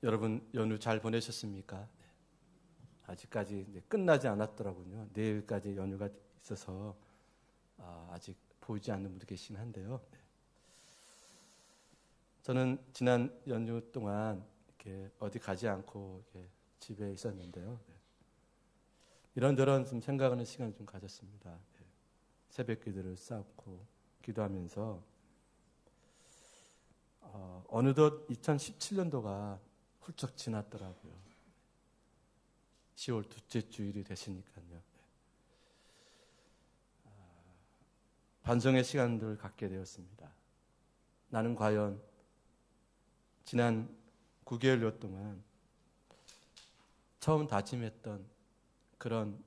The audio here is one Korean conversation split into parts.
여러분 연휴 잘 보내셨습니까? 네. 아직까지 이제 끝나지 않았더라고요. 내일까지 연휴가 있어서 아직 보이지 않는 분도 계시긴 한데요. 네. 저는 지난 연휴 동안 이렇게 어디 가지 않고 이렇게 집에 있었는데요. 네. 이런저런 좀 생각하는 시간을 좀 가졌습니다. 네. 새벽 기도를 쌓고 기도하면서 어느덧 2017년도가 훌쩍 지났더라고요. 10월 둘째 주일이 되시니까요. 반성의 시간들을 갖게 되었습니다. 나는 과연 지난 9개월여 동안 처음 다짐했던 그런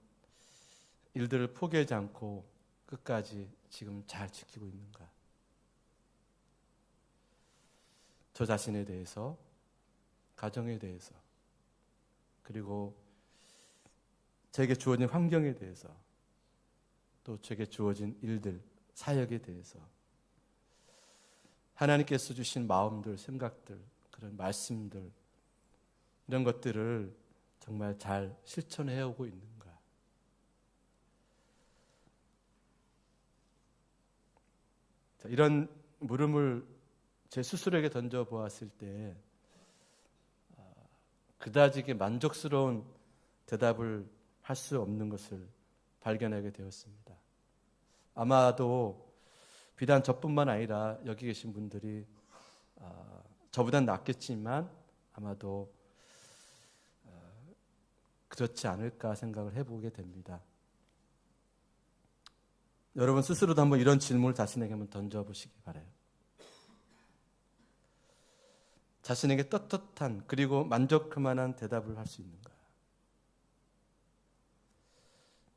일들을 포기하지 않고 끝까지 지금 잘 지키고 있는가? 저 자신에 대해서, 가정에 대해서, 그리고 제게 주어진 환경에 대해서, 또 제게 주어진 일들, 사역에 대해서 하나님께서 주신 마음들, 생각들, 그런 말씀들, 이런 것들을 정말 잘 실천해 오고 있는가? 자, 이런 물음을 제 스스로에게 던져보았을 때 그다지 만족스러운 대답을 할 수 없는 것을 발견하게 되었습니다. 아마도 비단 저뿐만 아니라 여기 계신 분들이 저보단 낫겠지만 아마도 그렇지 않을까 생각을 해보게 됩니다. 여러분 스스로도 한번 이런 질문을 자신에게 한번 던져보시기 바라요. 자신에게 떳떳한 그리고 만족할 만한 대답을 할 수 있는가?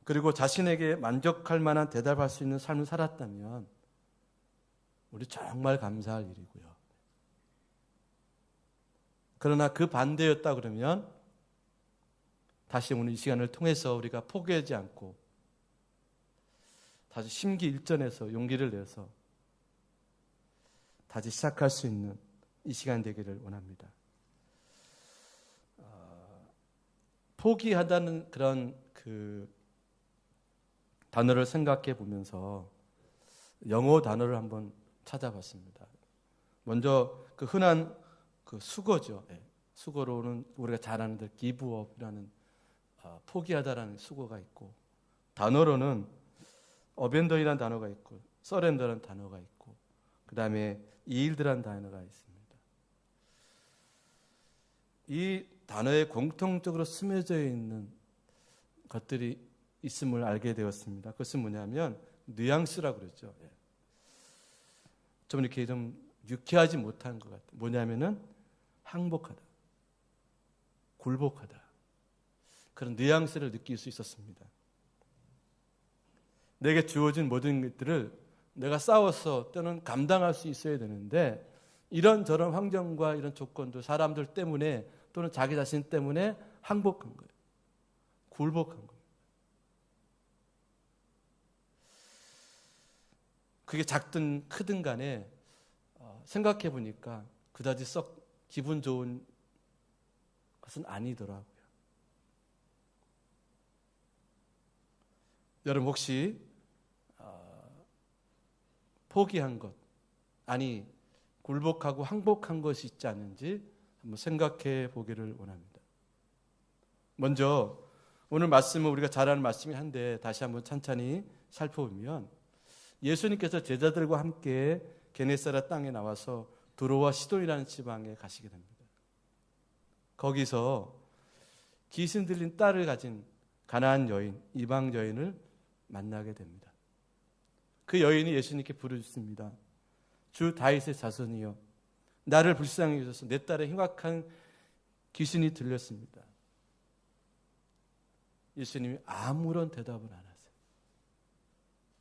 그리고 자신에게 만족할 만한 대답을 할 수 있는 삶을 살았다면 우리 정말 감사할 일이고요. 그러나 그 반대였다 그러면 다시 오늘 이 시간을 통해서 우리가 포기하지 않고 다시 심기일전해서 용기를 내서 다시 시작할 수 있는 이 시간 되기를 원합니다. 포기하다는 그런 그 단어를 생각해 보면서 영어 단어를 한번 찾아봤습니다. 먼저 그 흔한 그 수거죠. 수거로는 우리가 잘 아는 대로 give up이라는 포기하다라는 수거가 있고, 단어로는 어벤던이라는 단어가 있고 서렌더라는 단어가 있고, 그 다음에 yield라는 단어가 있습니다. 이 단어에 공통적으로 스며져 있는 것들이 있음을 알게 되었습니다. 그것은 뭐냐면 뉘앙스라고 그러죠. 좀 이렇게 좀 유쾌하지 못한 것 같아요. 뭐냐면은 항복하다, 굴복하다, 그런 뉘앙스를 느낄 수 있었습니다. 내게 주어진 모든 것들을 내가 싸워서 또는 감당할 수 있어야 되는데 이런저런 환경과 이런 조건도 사람들 때문에 또는 자기 자신 때문에 항복한 거예요. 굴복한 거예요. 그게 작든 크든 간에 생각해 보니까 그다지 썩 기분 좋은 것은 아니더라고요. 여러분 혹시 포기한 것, 아니 굴복하고 항복한 것이 있지 않은지 한번 생각해 보기를 원합니다. 먼저 오늘 말씀은 우리가 잘 아는 말씀이 한데 다시 한번 찬찬히 살펴보면 예수님께서 제자들과 함께 게네사렛 땅에 나와서 두로와 시돈이라는 지방에 가시게 됩니다. 거기서 귀신 들린 딸을 가진 가나안 여인, 이방 여인을 만나게 됩니다. 그 여인이 예수님께 부르짖습니다. 주 다윗의 자손이여, 나를 불쌍히 여기소서. 내 딸의 흉악한 귀신이 들렸습니다. 예수님이 아무런 대답을 안 하세요.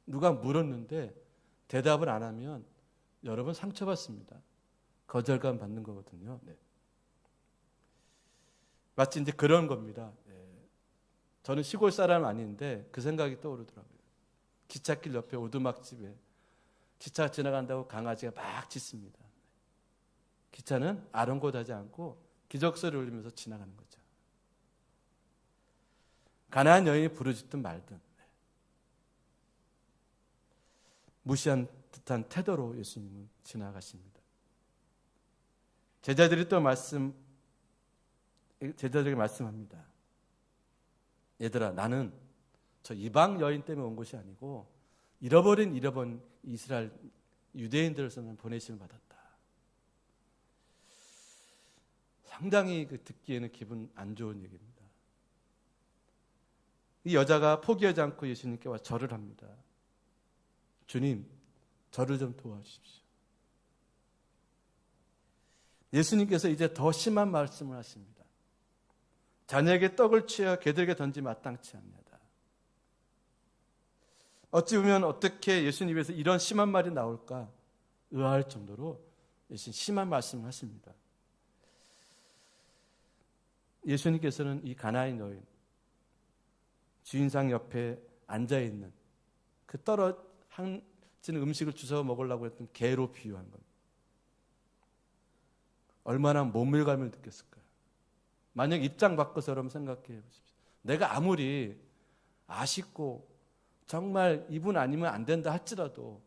누가 물었는데 대답을 안 하면 여러분 상처받습니다. 거절감 받는 거거든요. 네. 마치 이제 그런 겁니다. 저는 시골 사람 아닌데 그 생각이 떠오르더라고요. 기찻길 옆에 오두막집에 기차 지나간다고 강아지가 막 짖습니다. 기차는 아랑곳하지 않고 기적소리를 울리면서 지나가는 거죠. 가나안 여인이 부르짖든 말든 무시한 듯한 태도로 예수님은 지나가십니다. 제자들에게 말씀합니다. 얘들아, 나는 저 이방 여인 때문에 온 것이 아니고 잃어버린 이스라엘 유대인들에서는 보내심을 받았다. 상당히 듣기에는 기분 안 좋은 얘기입니다. 이 여자가 포기하지 않고 예수님께 와서 절을 합니다. 주님, 저를 좀 도와주십시오. 예수님께서 이제 더 심한 말씀을 하십니다. 자녀에게 떡을 취하여 개들에게 던지 마땅치 않냐다. 어찌 보면 어떻게 예수님 입에서 이런 심한 말이 나올까 의아할 정도로 예수님 심한 말씀을 하십니다. 예수님께서는 이 가나안 여인, 주인상 옆에 앉아있는 그 떨어지는 음식을 주워 먹으려고 했던 개로 비유한 겁니다. 얼마나 모멸감을 느꼈을까요? 만약 입장 바꿔서 여러분 생각해 보십시오. 내가 아무리 아쉽고 정말 이분 아니면 안 된다 할지라도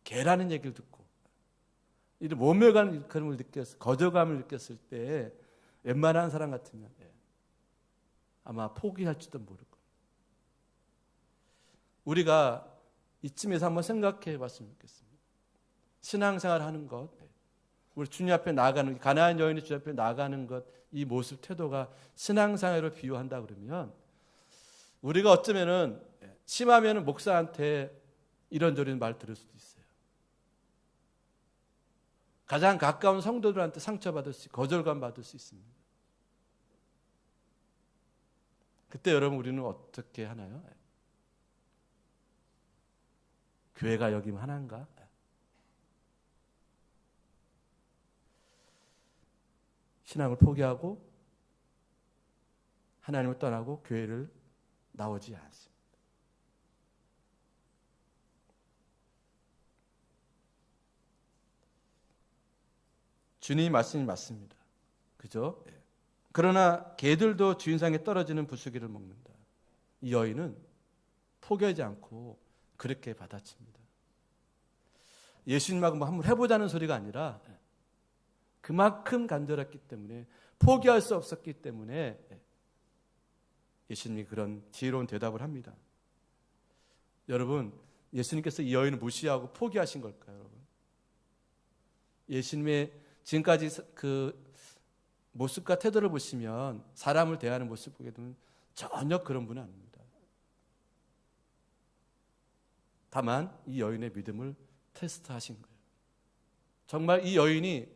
개라는 얘기를 듣고 이런 모멸감을 거절감을 느꼈을 때 웬만한 사람 같으면 아마 포기할지도 모를 거예요. 우리가 이쯤에서 한번 생각해 봤으면 좋겠습니다. 신앙생활 하는 것, 우리 주님 앞에 나아가는, 가나안 여인이 주님 앞에 나아가는 것, 이 모습, 태도가 신앙생활을 비유한다 그러면 우리가 어쩌면은 심하면은 목사한테 이런저런 말 들을 수도 있어요. 가장 가까운 성도들한테 상처받을 수, 거절감 받을 수 있습니다. 그때 여러분 우리는 어떻게 하나요? 교회가 여기면 하나인가? 신앙을 포기하고 하나님을 떠나고 교회를 나오지 않습니다. 주님 말씀이 맞습니다. 그죠? 그러나 개들도 주인상에 떨어지는 부수기를 먹는다. 이 여인은 포기하지 않고 그렇게 받아칩니다. 예수님하고 뭐 한번 해보자는 소리가 아니라 그만큼 간절했기 때문에, 포기할 수 없었기 때문에 예수님이 그런 지혜로운 대답을 합니다. 여러분, 예수님께서 이 여인을 무시하고 포기하신 걸까요, 여러분? 예수님의 지금까지 그 모습과 태도를 보시면, 사람을 대하는 모습 보게 되면 전혀 그런 분은 아닙니다. 다만 이 여인의 믿음을 테스트하신 거예요. 정말 이 여인이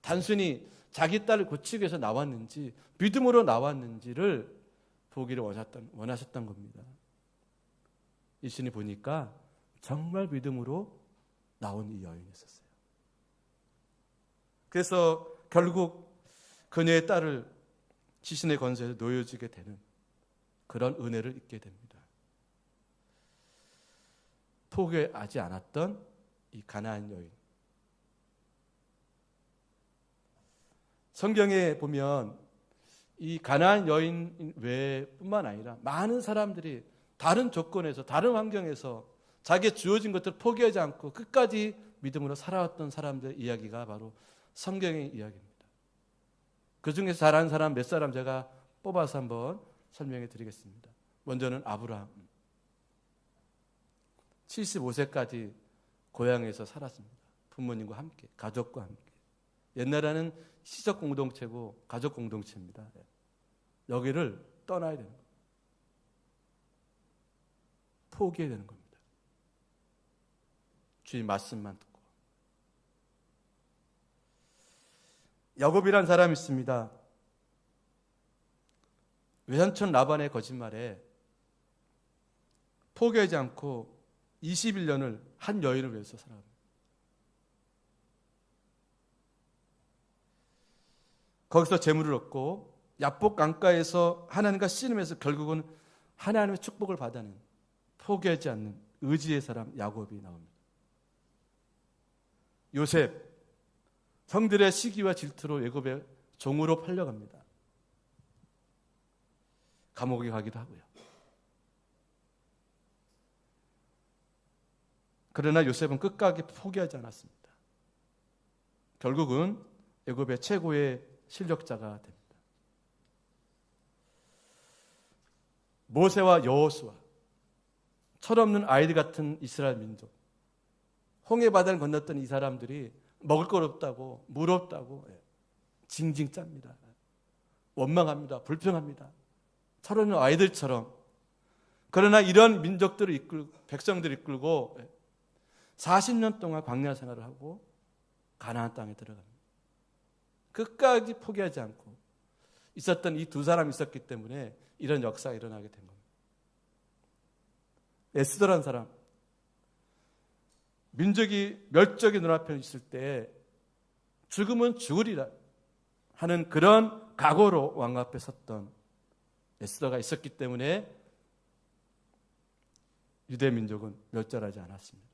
단순히 자기 딸을 고치기 위해서 나왔는지, 믿음으로 나왔는지를 보기를 원하셨던 겁니다. 예수님이 보니까 정말 믿음으로 나온 이 여인이 있었어요. 그래서 결국 그녀의 딸을 지신의 권세에 놓여지게 되는 그런 은혜를 잊게 됩니다. 포기하지 않았던 이 가나안 여인. 성경에 보면 이 가나안 여인 외뿐만 아니라 많은 사람들이 다른 조건에서, 다른 환경에서 자기의 주어진 것들을 포기하지 않고 끝까지 믿음으로 살아왔던 사람들의 이야기가 바로 성경의 이야기입니다. 그 중에서 잘하는 사람 몇 사람 제가 뽑아서 한번 설명해 드리겠습니다. 먼저는 아브라함. 75세까지 고향에서 살았습니다. 부모님과 함께, 가족과 함께. 옛날에는 시적 공동체고 가족 공동체입니다. 여기를 떠나야 되는 겁니다. 포기해야 되는 겁니다. 주님 말씀만 듣고. 야곱이란 사람이 있습니다. 외삼촌 라반의 거짓말에 포기하지 않고 21년을 한 여인을 위해서 살아갑니다. 거기서 재물을 얻고 야복 강가에서 하나님과 씨름해서 결국은 하나님의 축복을 받아낸, 포기하지 않는 의지의 사람 야곱이 나옵니다. 요셉, 형들의 시기와 질투로 애굽에 종으로 팔려갑니다. 감옥에 가기도 하고요. 그러나 요셉은 끝까지 포기하지 않았습니다. 결국은 애굽의 최고의 실력자가 됩니다. 모세와 여호수아, 철없는 아이들 같은 이스라엘 민족, 홍해 바다를 건넜던 이 사람들이 먹을 것 없다고, 물 없다고 징징 짭니다. 원망합니다. 불평합니다. 철없는 아이들처럼. 그러나 이런 민족들을 이끌고, 백성들을 이끌고 40년 동안 광야 생활을 하고 가나안 땅에 들어갑니다. 끝까지 포기하지 않고 있었던 이 두 사람이 있었기 때문에 이런 역사가 일어나게 된 겁니다. 에스더라는 사람, 민족이 멸족의 눈앞에 있을 때 죽으면 죽으리라 하는 그런 각오로 왕 앞에 섰던 에스더가 있었기 때문에 유대 민족은 멸절하지 않았습니다.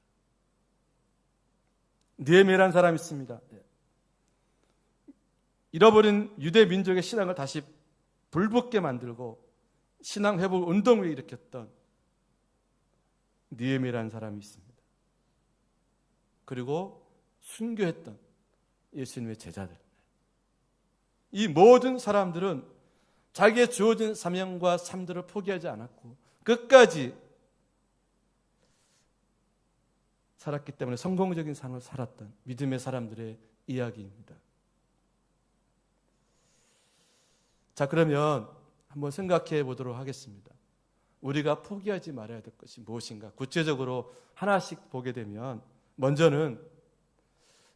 느헤미야라는 사람이 있습니다. 잃어버린 유대 민족의 신앙을 다시 불붙게 만들고 신앙 회복 운동을 일으켰던 느헤미야라는 사람이 있습니다. 그리고 순교했던 예수님의 제자들. 이 모든 사람들은 자기의 주어진 사명과 삶들을 포기하지 않았고 끝까지 살았기 때문에 성공적인 삶을 살았던 믿음의 사람들의 이야기입니다. 자, 그러면 한번 생각해 보도록 하겠습니다. 우리가 포기하지 말아야 될 것이 무엇인가? 구체적으로 하나씩 보게 되면 먼저는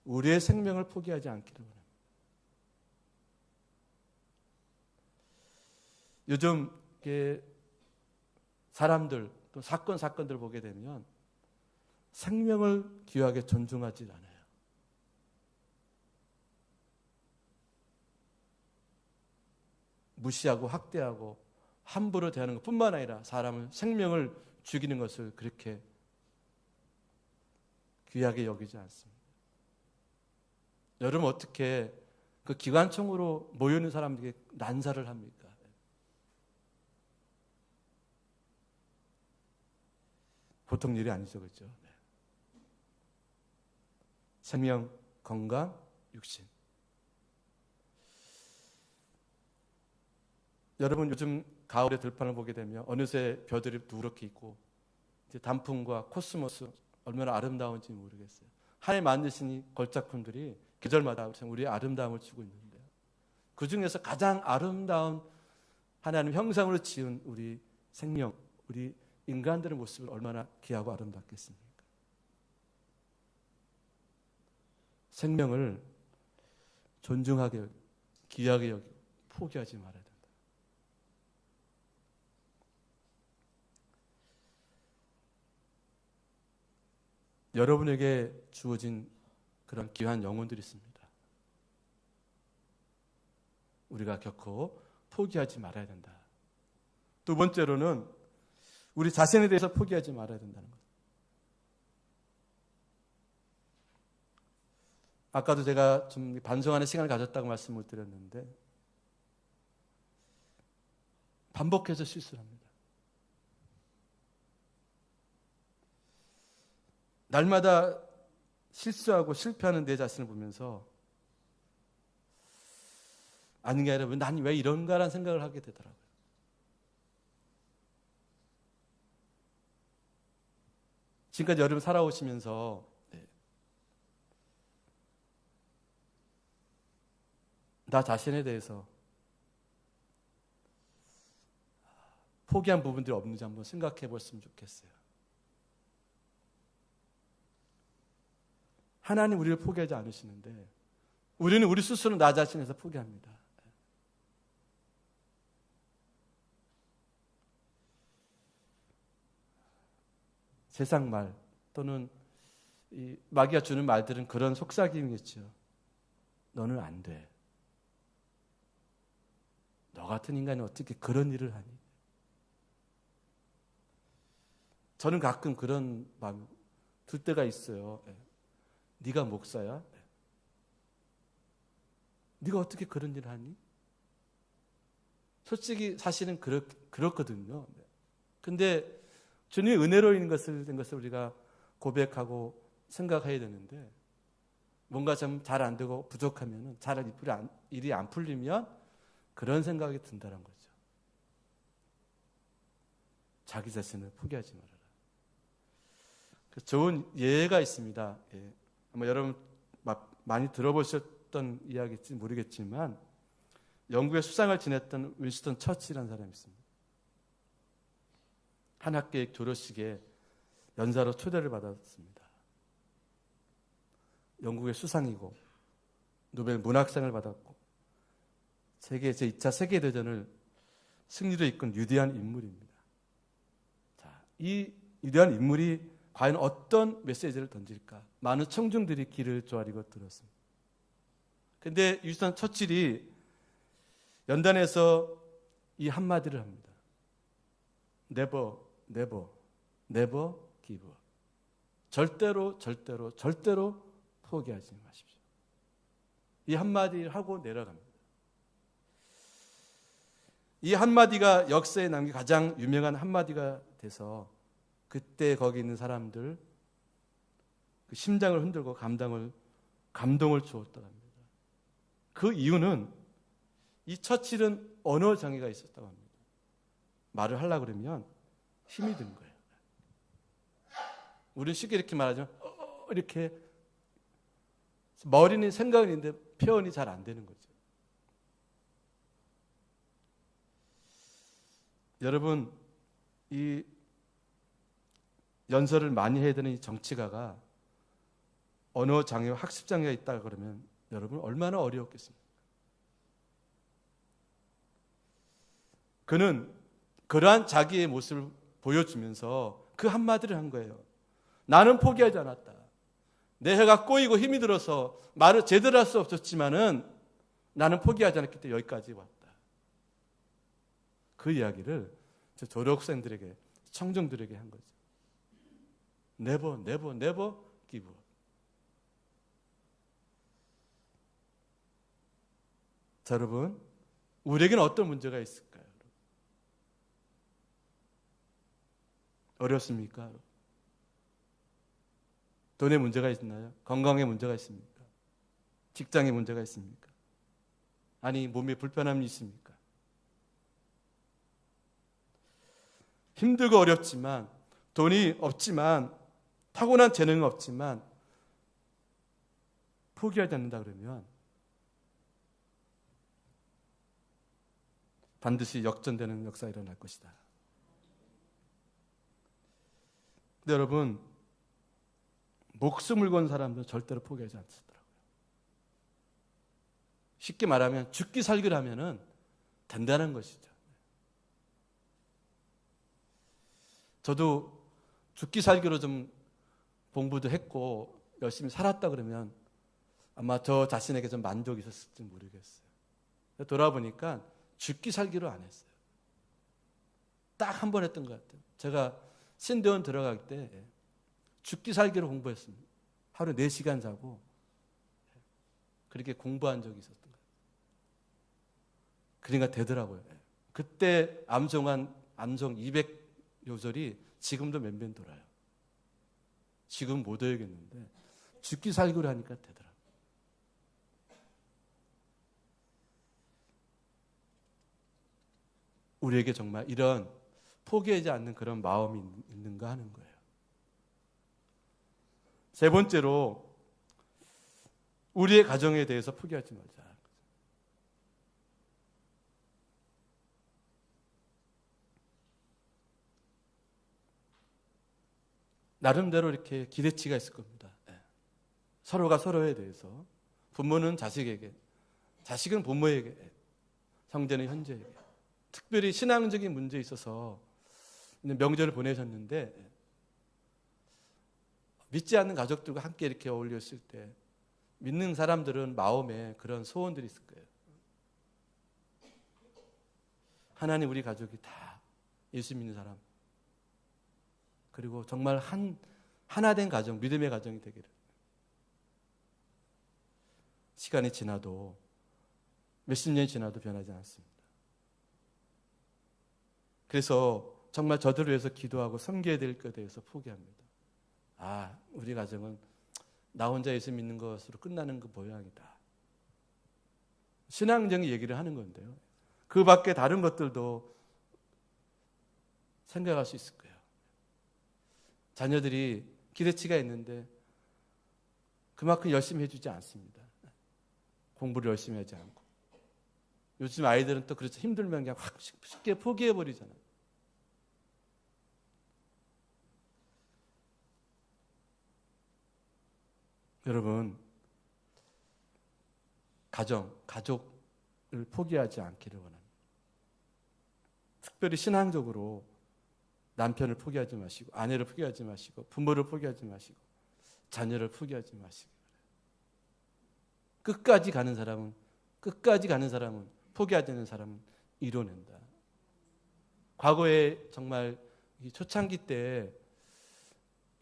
우리의 생명을 포기하지 않기를 원합니다. 요즘 사람들 또 사건들 보게 되면 생명을 귀하게 존중하지 않아요. 무시하고 학대하고 함부로 대하는 것뿐만 아니라 사람은 생명을 죽이는 것을 그렇게 귀하게 여기지 않습니다. 여러분 어떻게 그 기관총으로 모여있는 사람들에게 난사를 합니까? 보통 일이 아니죠, 그렇죠? 네. 생명, 건강, 육신. 여러분 요즘 가을의 들판을 보게 되면 어느새 벼들이 누렇게 있고 이제 단풍과 코스모스 얼마나 아름다운지 모르겠어요. 하나님 만드신 이 걸작품들이 계절마다 우리의 아름다움을 주고 있는데요. 그 중에서 가장 아름다운 하나님 형상으로 지은 우리 생명, 우리 인간들의 모습을 얼마나 귀하고 아름답겠습니까? 생명을 존중하게, 귀하게 여기고 포기하지 말아야 된다. 여러분에게 주어진 그런 귀한 영혼들이 있습니다. 우리가 결코 포기하지 말아야 된다. 두 번째로는 우리 자신에 대해서 포기하지 말아야 된다는 것. 아까도 제가 좀 반성하는 시간을 가졌다고 말씀을 드렸는데 반복해서 실수를 합니다. 날마다 실수하고 실패하는 내 자신을 보면서 아닌 게 아니라 난 왜 이런가라는 생각을 하게 되더라고요. 지금까지 여러분 살아오시면서 나 자신에 대해서 포기한 부분들이 없는지 한번 생각해 보셨으면 좋겠어요. 하나님 우리를 포기하지 않으시는데 우리는 우리 스스로 나 자신에서 포기합니다. 세상 말 또는 이 마귀가 주는 말들은 그런 속삭임이겠죠. 너는 안 돼. 너 같은 인간이 어떻게 그런 일을 하니? 저는 가끔 그런 마음 들 때가 있어요. 네가 목사야? 네가 어떻게 그런 일을 하니? 솔직히 사실은 그렇거든요. 근데 주님의 은혜로 있는 된 것을 우리가 고백하고 생각해야 되는데, 뭔가 좀 잘 안 되고 부족하면, 잘 일이 안 풀리면 그런 생각이 든다는 거죠. 자기 자신을 포기하지 말아라. 좋은 예가 있습니다. 예. 아마 여러분 많이 들어보셨던 이야기일지 모르겠지만, 영국의 수상을 지냈던 윈스턴 처칠이라는 사람이 있습니다. 한 학교의 졸업식에 연사로 초대를 받았습니다. 영국의 수상이고 노벨 문학상을 받았고 세계 제2차 세계대전을 승리로 이끈 위대한 인물입니다. 자, 이 위대한 인물이 과연 어떤 메시지를 던질까? 많은 청중들이 귀를 조아리고 들었습니다. 그런데 윈스턴 처칠이 연단에서 이 한마디를 합니다. Never, never, never give up. 절대로, 절대로, 절대로 포기하지 마십시오. 이 한마디를 하고 내려갑니다. 이 한마디가 역사에 남긴 가장 유명한 한마디가 돼서 그때 거기 있는 사람들 그 심장을 흔들고 감동을 주었다고 합니다. 그 이유는 이 처칠은 언어 장애가 있었다고 합니다. 말을 하려고 그러면 힘이 드는 거예요. 우리는 쉽게 이렇게 말하지만 이렇게 머리는 생각은 있는데 표현이 잘 안 되는 거죠. 여러분, 이 연설을 많이 해야 되는 이 정치가가 언어 장애와 학습 장애가 있다 그러면 여러분 얼마나 어려웠겠습니까? 그는 그러한 자기의 모습을 보여주면서 그 한마디를 한 거예요. 나는 포기하지 않았다. 내 혀가 꼬이고 힘이 들어서 말을 제대로 할 수 없었지만은 나는 포기하지 않았기 때문에 여기까지 왔다. 그 이야기를 저 졸업생들에게, 청중들에게 한 거죠. Never, never, never give up. 자, 여러분, 우리에게는 어떤 문제가 있을까요? 어렵습니까? 돈에 문제가 있나요? 건강에 문제가 있습니까? 직장에 문제가 있습니까? 아니, 몸에 불편함이 있습니까? 힘들고 어렵지만, 돈이 없지만, 타고난 재능은 없지만 포기하지 않는다 그러면 반드시 역전되는 역사가 일어날 것이다. 근데 여러분, 목숨을 건 사람들은 절대로 포기하지 않더라고요. 쉽게 말하면 죽기 살기를 하면은 된다는 것이죠. 저도 죽기 살기로 좀 공부도 했고 열심히 살았다 그러면 아마 저 자신에게 좀 만족이 있었을지 모르겠어요. 돌아보니까 죽기 살기로 안 했어요. 딱 한 번 했던 것 같아요. 제가 신대원 들어갈 때 죽기 살기로 공부했습니다. 하루 4시간 자고 그렇게 공부한 적이 있었던 거예요. 그러니까 되더라고요. 그때 암송한 암송 200요절이 지금도 맨맨 돌아요. 지금 못 외우겠는데 죽기 살기로 하니까 되더라고요. 우리에게 정말 이런 포기하지 않는 그런 마음이 있는가 하는 거예요. 세 번째로 우리의 가정에 대해서 포기하지 말자. 나름대로 이렇게 기대치가 있을 겁니다. 서로가 서로에 대해서 부모는 자식에게, 자식은 부모에게, 형제는 형제에게. 특별히 신앙적인 문제에 있어서 명절을 보내셨는데 믿지 않는 가족들과 함께 이렇게 어울렸을 때 믿는 사람들은 마음에 그런 소원들이 있을 거예요. 하나님 우리 가족이 다 예수 믿는 사람, 그리고 정말 하나 된 가정, 믿음의 가정이 되기를. 시간이 지나도 몇십 년이 지나도 변하지 않습니다. 그래서 정말 저들을 위해서 기도하고 섬겨야 될 것에 대해서 포기합니다. 우리 가정은 나 혼자 예수 믿는 것으로 끝나는 그 모양이다. 신앙적인 얘기를 하는 건데요. 그 밖에 다른 것들도 생각할 수 있을 거예요. 자녀들이 기대치가 있는데 그만큼 열심히 해주지 않습니다. 공부를 열심히 하지 않고. 요즘 아이들은 또 그렇죠. 힘들면 그냥 확 쉽게 포기해버리잖아요. 여러분, 가족을 포기하지 않기를 원합니다. 특별히 신앙적으로 남편을 포기하지 마시고, 아내를 포기하지 마시고, 부모를 포기하지 마시고, 자녀를 포기하지 마시기 바랍니다. 끝까지 가는 사람은 포기하지 않는 사람은 이뤄낸다. 과거에 정말 초창기 때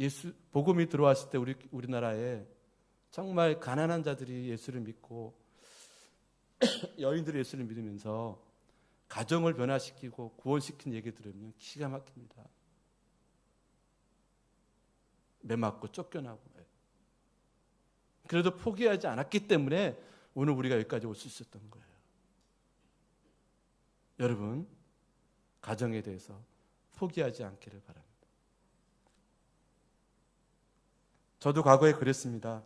예수 복음이 들어왔을 때 우리나라에 정말 가난한 자들이 예수를 믿고 여인들이 예수를 믿으면서 가정을 변화시키고 구원시킨 얘기 들으면 기가 막힙니다. 매맞고 쫓겨나고. 그래도 포기하지 않았기 때문에 오늘 우리가 여기까지 올 수 있었던 거예요. 여러분, 가정에 대해서 포기하지 않기를 바랍니다. 저도 과거에 그랬습니다.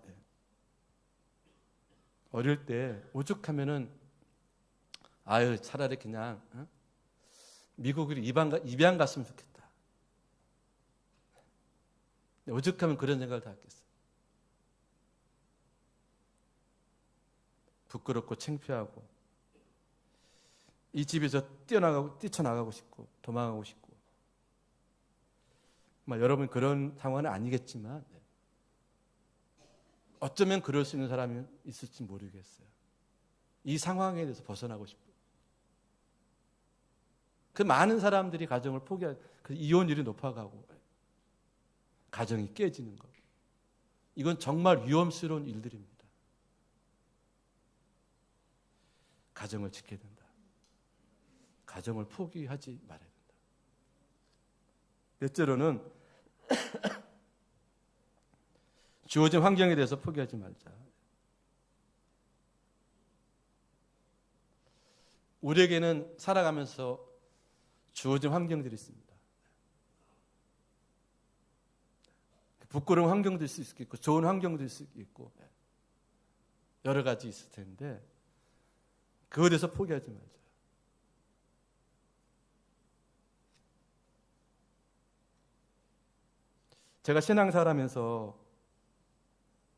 어릴 때 오죽하면은 차라리 그냥 미국으로 입양 갔으면 좋겠다. 오죽하면 그런 생각을 다 했겠어요. 부끄럽고 창피하고 이 집에서 뛰쳐나가고 싶고 도망가고 싶고 여러분 그런 상황은 아니겠지만 어쩌면 그럴 수 있는 사람이 있을지 모르겠어요. 이 상황에 대해서 벗어나고 싶고 그 많은 사람들이 가정을 포기하고 이혼율이 높아가고 가정이 깨지는 것, 이건 정말 위험스러운 일들입니다. 가정을 지켜야 된다. 가정을 포기하지 말아야 된다. 넷째로는 주어진 환경에 대해서 포기하지 말자. 우리에게는 살아가면서 주어진 환경들이 있습니다. 부끄러운 환경도 있을 수 있고 좋은 환경도 있을 수 있고 여러 가지 있을 텐데 그거에 대해서 포기하지 말자. 제가 신앙생활하면서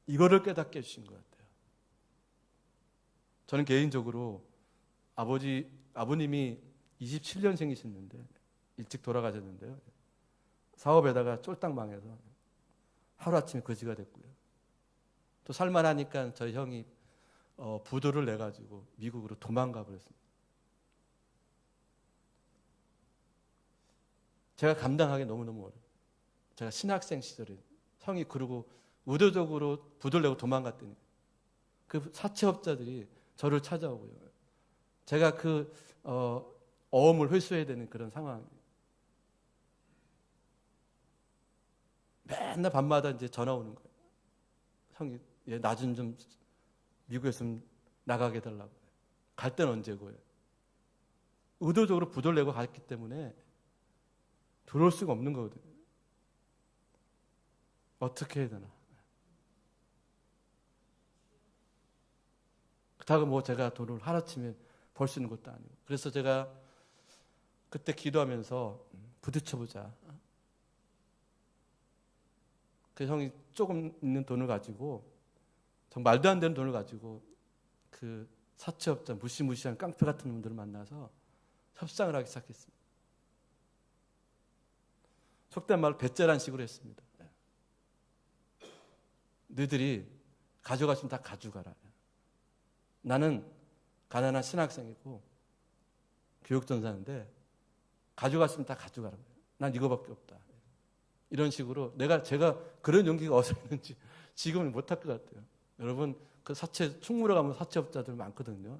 이거를 깨닫게 해주신 것 같아요. 저는 개인적으로 아버님이 27년생이셨는데 일찍 돌아가셨는데요. 사업에다가 쫄딱 망해서 하루아침에 거지가 됐고요. 또 살만하니까 저희 형이 부도를 내가지고 미국으로 도망가 버렸습니다. 제가 감당하기 너무너무 어려워요. 제가 신학생 시절에 형이 그러고 의도적으로 부도를 내고 도망갔더니 그 사채업자들이 저를 찾아오고요. 제가 그 어음을 회수해야 되는 그런 상황. 맨날 밤마다 이제 전화 오는 거예요. 형이 나 좀 미국에서 좀 나가게 해달라고. 갈 때는 언제고요. 의도적으로 부도를 내고 갔기 때문에 들어올 수가 없는 거거든요. 어떻게 해야 되나. 그렇다고 제가 돈을 하루아침에 벌 수 있는 것도 아니고. 그래서 제가 그때 기도하면서 부딪혀보자. 그 형이 조금 있는 돈을 가지고 정말 말도 안 되는 돈을 가지고 그 사채업자 무시무시한 깡패 같은 놈들을 만나서 협상을 하기 시작했습니다. 속된 말로 배째란 식으로 했습니다. 너희들이 가져가시면 다 가져가라. 나는 가난한 신학생이고 교육전사인데 가져갔으면 다 가져가라. 난 이거밖에 없다. 이런 식으로 제가 그런 용기가 어디서 있는지 지금은 못할 것 같아요. 여러분 그 충무로 가면 사채업자들 많거든요.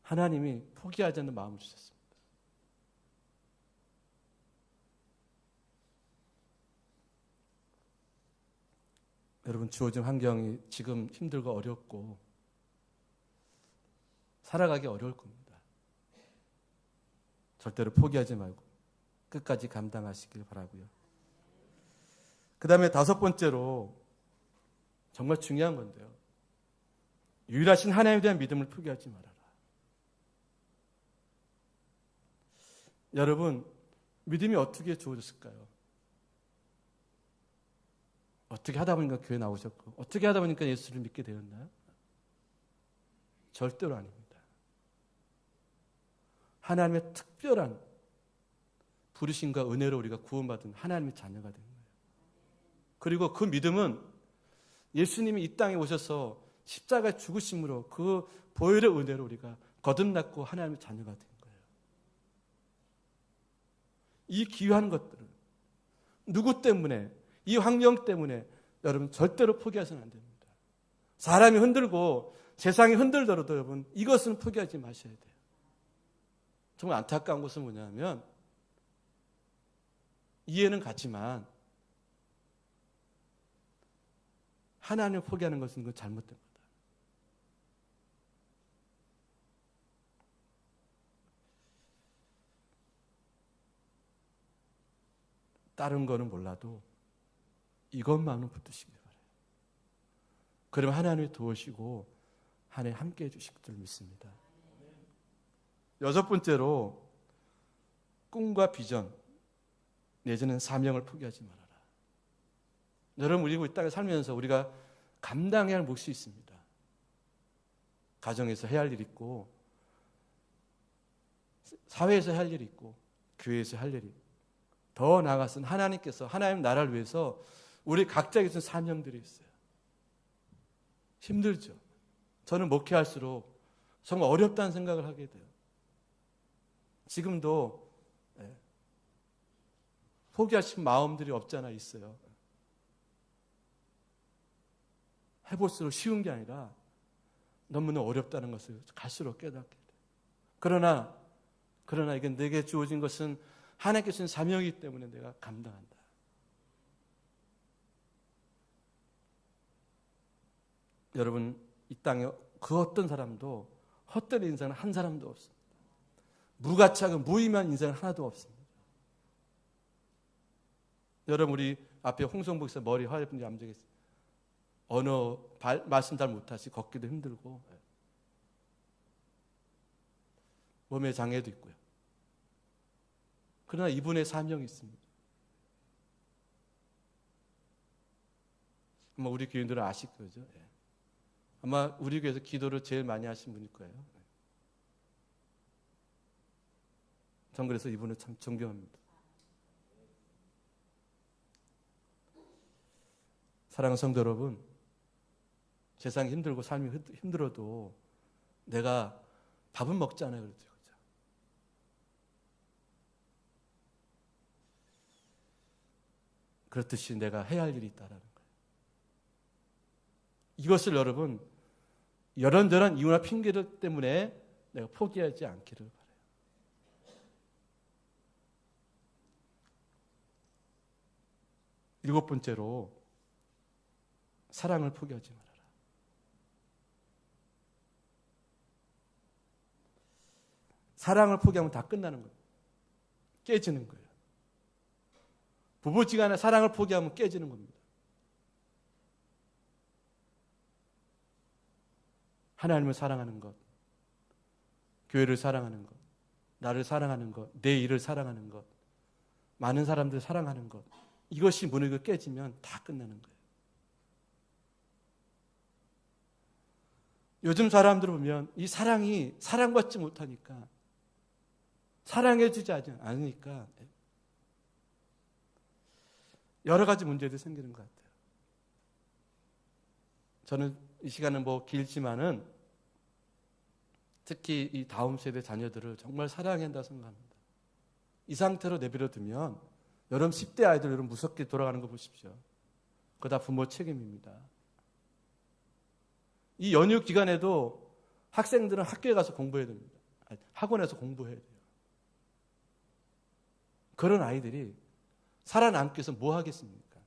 하나님이 포기하지 않는 마음을 주셨습니다. 여러분, 주어진 환경이 지금 힘들고 어렵고 살아가기 어려울 겁니다. 절대로 포기하지 말고 끝까지 감당하시길 바라고요. 그 다음에 5번째로 정말 중요한 건데요. 유일하신 하나님에 대한 믿음을 포기하지 말아라. 여러분, 믿음이 어떻게 주어졌을까요? 어떻게 하다 보니까 교회 나오셨고, 어떻게 하다 보니까 예수를 믿게 되었나요? 절대로 아닙니다. 하나님의 특별한 부르심과 은혜로 우리가 구원받은 하나님의 자녀가 된 거예요. 그리고 그 믿음은 예수님이 이 땅에 오셔서 십자가의 죽으심으로 그 보혈의 은혜로 우리가 거듭났고 하나님의 자녀가 된 거예요. 이 귀한 것들을 누구 때문에, 이 환경 때문에 여러분 절대로 포기해서는 안 됩니다. 사람이 흔들고 세상이 흔들더라도 여러분 이것은 포기하지 마셔야 돼요. 정말 안타까운 것은 뭐냐면 이해는 가지만 하나님을 포기하는 것은 그건 잘못된 거다. 다른 거는 몰라도 이것만은 붙드시길 바라요. 그러면 하나님이 도우시고 하나님 함께 해주실 줄 믿습니다. 6번째로 꿈과 비전 내지는 사명을 포기하지 말아라. 여러분, 우리 이 땅에 살면서 우리가 감당해야 할 몫이 있습니다. 가정에서 해야 할 일이 있고, 사회에서 해야 할 일이 있고, 교회에서 할 일이 있고, 더 나아가서는 하나님께서 하나님 나라를 위해서 우리 각자에게 준 사명들이 있어요. 힘들죠. 저는 목회할수록 정말 어렵다는 생각을 하게 돼요. 지금도 포기하신 마음들이 없잖아 있어요. 해볼수록 쉬운 게 아니라 너무나 어렵다는 것을 갈수록 깨닫게 돼요. 그러나 이게 내게 주어진 것은 하나님께 주신 사명이기 때문에 내가 감당한다. 여러분, 이 땅에 그 어떤 사람도 헛된 인생은 한 사람도 없습니다. 무가치하고 무의미한 인생은 하나도 없습니다. 여러분, 우리 앞에 홍성복에서 머리 하얀 분이 앉아계세요. 말씀 잘 못하시, 걷기도 힘들고 몸에 장애도 있고요. 그러나 이분의 사명이 있습니다. 아마 우리 교인들은 아실 거죠. 아마 우리 교회에서 기도를 제일 많이 하신 분일 거예요. 전 그래서 이분을 참 존경합니다. 사랑하는 성도 여러분, 세상이 힘들고 삶이 힘들어도 내가 밥은 먹잖아요. 그렇죠? 그렇듯이 내가 해야 할 일이 있다라는 거예요. 이것을 여러분 이런저런 이유나 핑계들 때문에 내가 포기하지 않기를 바라요. 일곱 번째로 사랑을 포기하지 말아라. 사랑을 포기하면 다 끝나는 거예요. 깨지는 거예요. 부부지간에 사랑을 포기하면 깨지는 겁니다. 하나님을 사랑하는 것, 교회를 사랑하는 것, 나를 사랑하는 것, 내 일을 사랑하는 것, 많은 사람들을 사랑하는 것, 이것이 무너지고 깨지면 다 끝나는 거예요. 요즘 사람들 보면 이 사랑이 사랑받지 못하니까, 사랑해주지 않으니까 여러 가지 문제들이 생기는 것 같아요. 저는 이 시간은 길지만은 특히 이 다음 세대 자녀들을 정말 사랑해야 한다고 생각합니다. 이 상태로 내버려 두면 여러분 10대 아이들 여러분 무섭게 돌아가는 거 보십시오. 그거 다 부모 책임입니다. 이 연휴 기간에도 학생들은 학교에 가서 공부해야 됩니다. 학원에서 공부해야 돼요. 그런 아이들이 살아남기 위해서 뭐 하겠습니까?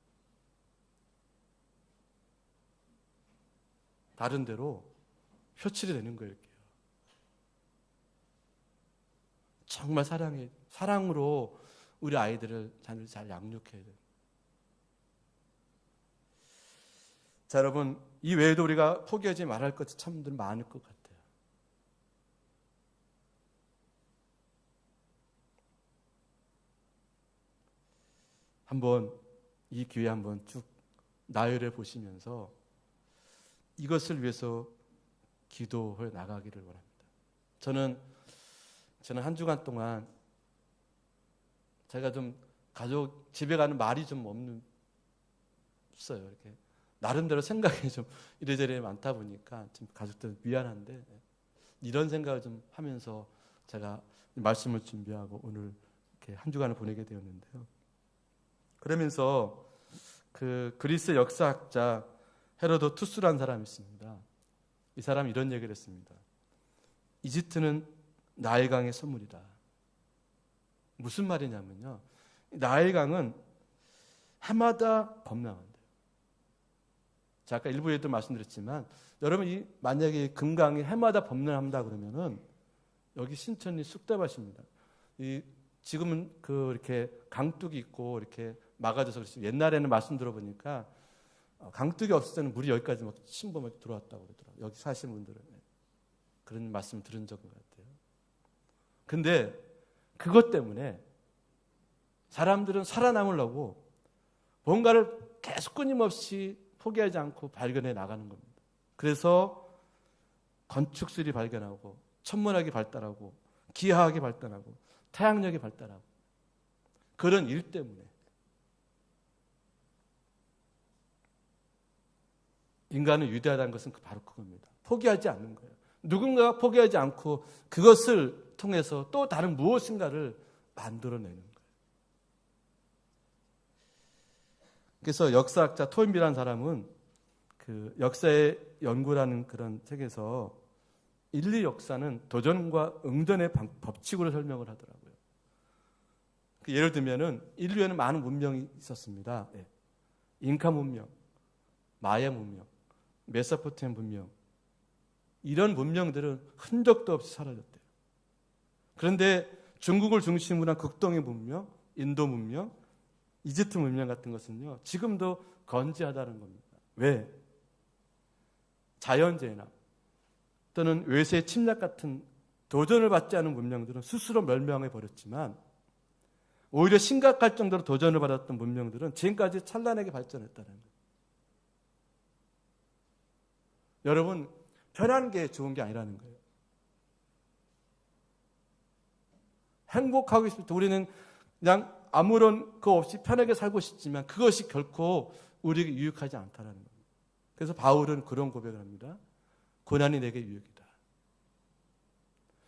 다른 데로 표출이 되는 거예요. 이렇게요. 정말 사랑으로 우리 아이들을 잘 양육해야 돼요. 자, 여러분, 이 외에도 우리가 포기하지 말할 것이 참 많을 것 같아요. 한번 이 기회 한번 쭉 나열해 보시면서 이것을 위해서 기도해 나가기를 원합니다. 저는 한 주간 동안 제가 좀 가족 집에 가는 말이 좀 없어요. 이렇게 나름대로 생각이 좀 이래저래 많다 보니까 좀 가족들 미안한데 이런 생각을 좀 하면서 제가 말씀을 준비하고 오늘 이렇게 한 주간을 보내게 되었는데요. 그러면서 그 그리스 역사학자 헤로도투스라는 사람이 있습니다. 이 사람이 이런 얘기를 했습니다. 이집트는 나일강의 선물이다. 무슨 말이냐면요, 나일강은 해마다 범람한대요. 자, 아까 일부에도 말씀드렸지만 여러분 만약에 금강이 해마다 범람한다 그러면은 여기 신천이 쑥대밭입니다. 지금은 이렇게 강둑이 있고 이렇게 막아져서 그렇지 옛날에는 말씀 들어보니까 강둑이 없을 때는 물이 여기까지 막 침범하게 들어왔다고 그러더라고요. 여기 사시는 분들은 그런 말씀 들은 적인 것 같아요. 근데 그것 때문에 사람들은 살아남으려고 뭔가를 계속 끊임없이 포기하지 않고 발견해 나가는 겁니다. 그래서 건축술이 발견하고 천문학이 발달하고 기하학이 발달하고 태양력이 발달하고 그런 일 때문에 인간은 위대하다는 것은 바로 그겁니다. 포기하지 않는 거예요. 누군가가 포기하지 않고 그것을 통해서 또 다른 무엇인가를 만들어내는 거예요. 그래서 역사학자 토인비라는 사람은 그 역사의 연구라는 그런 책에서 인류 역사는 도전과 응전의 법칙으로 설명을 하더라고요. 예를 들면은 인류에는 많은 문명이 있었습니다. 잉카 문명, 마야 문명, 메소포타미아 문명, 이런 문명들은 흔적도 없이 사라졌대요. 그런데 중국을 중심으로 한 극동의 문명, 인도 문명, 이집트 문명 같은 것은요, 지금도 건재하다는 겁니다. 왜? 자연재해나 또는 외세의 침략 같은 도전을 받지 않은 문명들은 스스로 멸망해 버렸지만 오히려 심각할 정도로 도전을 받았던 문명들은 지금까지 찬란하게 발전했다는 거예요. 여러분, 편한 게 좋은 게 아니라는 거예요. 행복하고 싶을 때 우리는 그냥 아무런 거 없이 편하게 살고 싶지만 그것이 결코 우리에게 유익하지 않다는 겁니다. 그래서 바울은 그런 고백을 합니다. 고난이 내게 유익이다.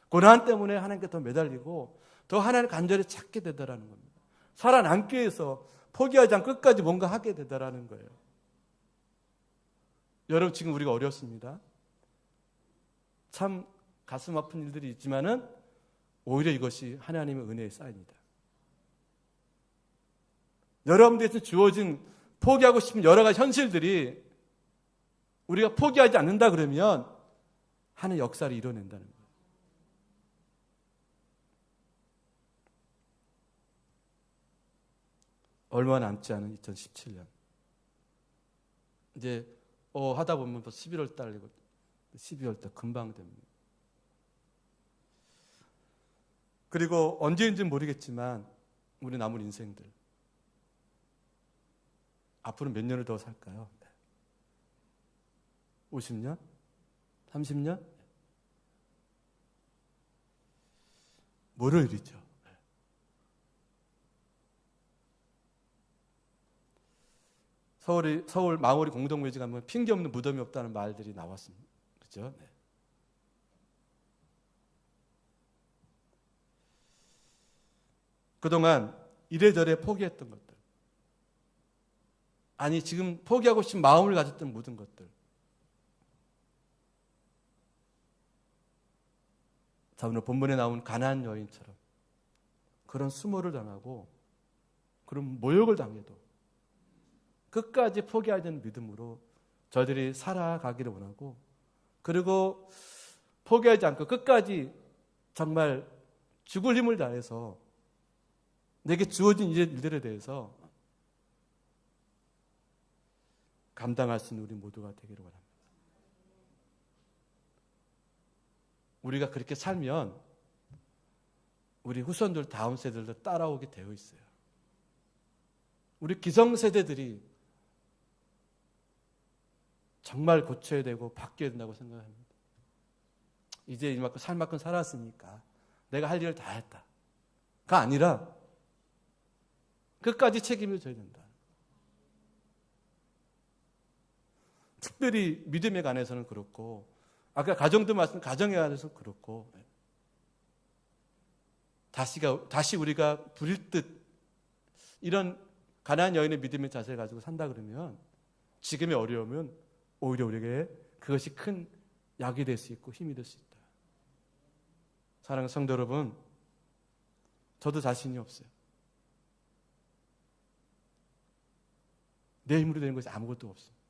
고난 때문에 하나님께 더 매달리고 더 하나님을 간절히 찾게 되더라는 겁니다. 살아남기 위해서 포기하지 않고 끝까지 뭔가 하게 되더라는 거예요. 여러분, 지금 우리가 어렵습니다. 참 가슴 아픈 일들이 있지만은 오히려 이것이 하나님의 은혜의 사인이다. 여러분들에게 주어진 포기하고 싶은 여러 가지 현실들이 우리가 포기하지 않는다 그러면 하는 역사를 이뤄낸다는 거예요. 얼마 남지 않은 2017년. 이제 하다 보면 벌써 11월 달이고 12월 달 금방 됩니다. 그리고 언제인지는 모르겠지만 우리 남은 인생들 앞으로 몇 년을 더 살까요? 50년? 30년? 모를 일이죠. 서울 망우리 공동묘지 가면 핑계 없는 무덤이 없다는 말들이 나왔습니다. 그렇죠? 네. 그동안 이래저래 포기했던 것들, 아니 지금 포기하고 싶은 마음을 가졌던 모든 것들, 자, 오늘 본문에 나온 가나안 여인처럼 그런 수모를 당하고 그런 모욕을 당해도 끝까지 포기하지 않는 믿음으로 저희들이 살아가기를 원하고, 그리고 포기하지 않고 끝까지 정말 죽을 힘을 다해서 내게 주어진 일들에 대해서 감당할 수 있는 우리 모두가 되기를 원합니다. 우리가 그렇게 살면 우리 후손들, 다음 세대들도 따라오게 되어 있어요. 우리 기성세대들이 정말 고쳐야 되고 바뀌어야 된다고 생각합니다. 이제 이만큼 살 만큼 살았으니까 내가 할 일을 다 했다가 아니라 끝까지 책임을 져야 된다. 특별히 믿음에 관해서는 그렇고, 아까 가정도 말씀, 가정에 관해서는 그렇고, 다시 우리가 부릴 듯 이런 가나안 여인의 믿음의 자세를 가지고 산다 그러면 지금의 어려움은 오히려 우리에게 그것이 큰 약이 될 수 있고 힘이 될 수 있다. 사랑하는 성도 여러분, 저도 자신이 없어요. 내 힘으로 되는 것이 아무것도 없습니다.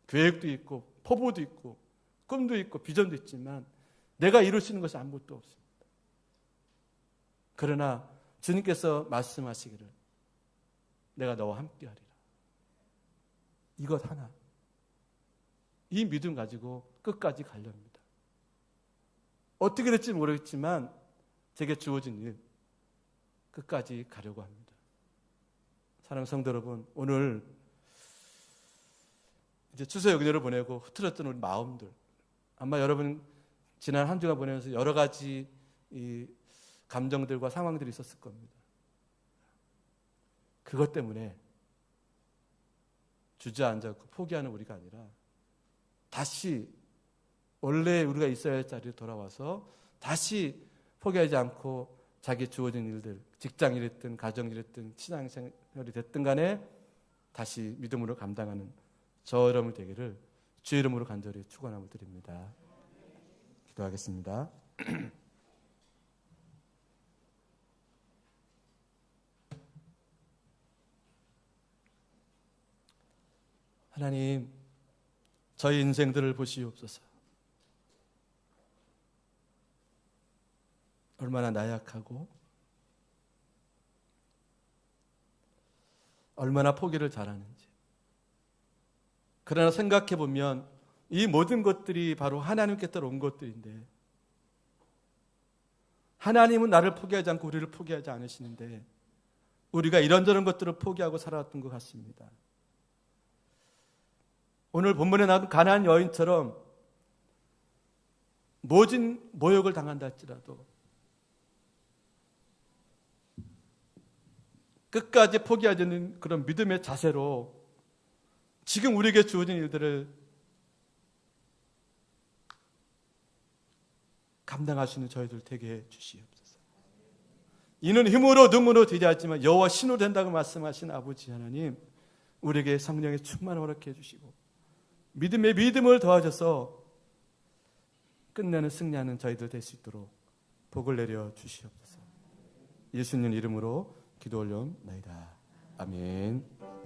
계획도 있고 포부도 있고 꿈도 있고 비전도 있지만 내가 이룰 수 있는 것이 아무것도 없습니다. 그러나 주님께서 말씀하시기를 내가 너와 함께하리라. 이것 하나, 이 믿음 가지고 끝까지 가려 합니다. 어떻게 될지 모르겠지만 제게 주어진 일 끝까지 가려고 합니다. 사랑하는 성도 여러분, 오늘 이제 추석 연휴를 보내고 흐트러졌던 우리 마음들, 아마 여러분 지난 한 주간 보내면서 여러 가지 이 감정들과 상황들이 있었을 겁니다. 그것 때문에 주저앉았고 포기하는 우리가 아니라 다시 원래 우리가 있어야 할 자리에 돌아와서 다시 포기하지 않고 자기 주어진 일들, 직장일이든 가정일이든 신앙생활이 됐든 간에 다시 믿음으로 감당하는 저 여러분 되기를 주의 이름으로 간절히 축원함을 드립니다. 기도하겠습니다. 하나님, 저희 인생들을 보시옵소서. 얼마나 나약하고 얼마나 포기를 잘하는지. 그러나 생각해 보면 이 모든 것들이 바로 하나님께서 온 것들인데, 하나님은 나를 포기하지 않고 우리를 포기하지 않으시는데 우리가 이런저런 것들을 포기하고 살아왔던 것 같습니다. 오늘 본문에 나온 가나안 여인처럼 모진 모욕을 당한다 할지라도 끝까지 포기하지 않는 그런 믿음의 자세로 지금 우리에게 주어진 일들을 감당할 수 있는 저희들 되게 해 주시옵소서. 이는 힘으로 능으로 되지 않지만 여호와 신으로 된다고 말씀하신 아버지 하나님, 우리에게 성령의 충만을 허락해 주시고 믿음에 믿음을 더하셔서 끝내는 승리하는 저희들 될 수 있도록 복을 내려 주시옵소서. 예수님 이름으로 기도 올려옵나이다. 아멘.